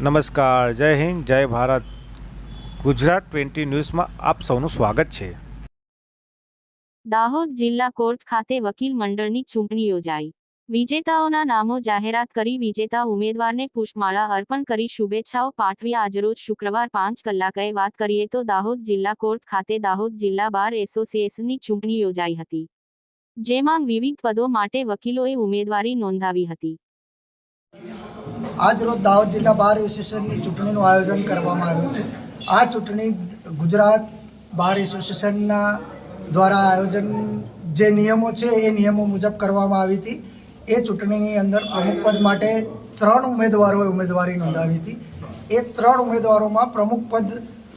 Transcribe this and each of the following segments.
નમસ્કાર, જય હિન્દ, જય ભારત. ગુજરાત 20 ન્યૂઝમાં આપ સૌનું સ્વાગત છે. દાહોદ જિલ્લા કોર્ટ ખાતે વકીલ મંડળની ચૂંટણી યોજાઈ. વિજેતાઓના નામો જાહેરાત કરી વિજેતા ઉમેદવારને પુષ્પમાળા અર્પણ કરી શુભેચ્છાઓ પાઠવી. આજરોજ શુક્રવાર 5 કલાકે વાત કરીએ તો દાહોદ જિલ્લા કોર્ટ ખાતે દાહોદ જિલ્લા બાર એસોસિએશનની ચૂંટણી યોજાઈ હતી, જેમાં વિવિધ પદો માટે વકીલોએ ઉમેદવારી નોંધાવી હતી. આજ રોજ દાહોદ જિલ્લા બાર એસોસિએશનની ચૂંટણીનું આયોજન કરવામાં આવ્યું હતું. આ ચૂંટણી ગુજરાત બાર એસોસિએશનના દ્વારા આયોજન જે નિયમો છે એ નિયમો મુજબ કરવામાં આવી હતી. એ ચૂંટણીની અંદર પ્રમુખ પદ માટે 3 ઉમેદવારોએ ઉમેદવારી નોંધાવી હતી. એ 3 ઉમેદવારોમાં પ્રમુખ પદ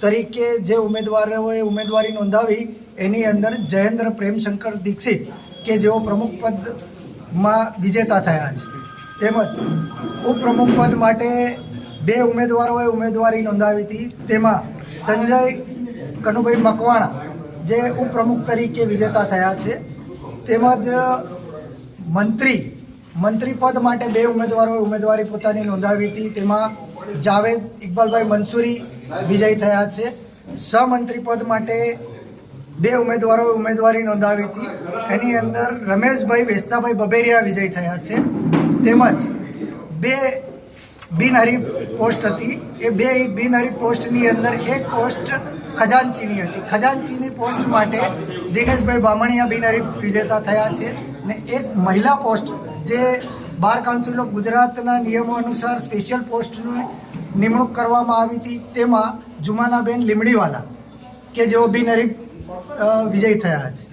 તરીકે જે ઉમેદવારોએ ઉમેદવારી નોંધાવી એની અંદર જયેન્દ્ર પ્રેમશંકર દીક્ષિત કે જેઓ પ્રમુખ પદમાં વિજેતા થયા છે, તેમજ ઉપપ્રમુખ પદ માટે 2 ઉમેદવારોએ ઉમેદવારી નોંધાવી હતી. તેમાં સંજય કનુભાઈ મકવાણા જે ઉપપ્રમુખ તરીકે વિજેતા થયા છે, તેમજ મંત્રી પદ માટે 2 ઉમેદવારોએ ઉમેદવારી પોતાની નોંધાવી હતી. તેમાં જાવેદ ઇકબાલભાઈ મંસૂરી વિજયી થયા છે. સહમંત્રી પદ માટે 2 ઉમેદવારોએ ઉમેદવારી નોંધાવી હતી. એની અંદર રમેશભાઈ વેસ્તાભાઈ બબેરિયા વિજયી થયા છે. તેમજ 2 બિનહરીફ પોસ્ટ હતી. એ 2 બિનહરીફ પોસ્ટની અંદર એક પોસ્ટ ખજાનચીની હતી. ખજાનચીની પોસ્ટ માટે દિનેશભાઈ બામણીયા બિનહરીફ વિજેતા થયા છે. ને એક મહિલા પોસ્ટ જે બાર કાઉન્સિલ ઓફ ગુજરાતના નિયમો અનુસાર સ્પેશિયલ પોસ્ટની નિમણૂક કરવામાં આવી હતી, તેમાં જુમાનાબેન લીમડીવાલા કે જેઓ બિનહરીફ વિજયી થયા છે.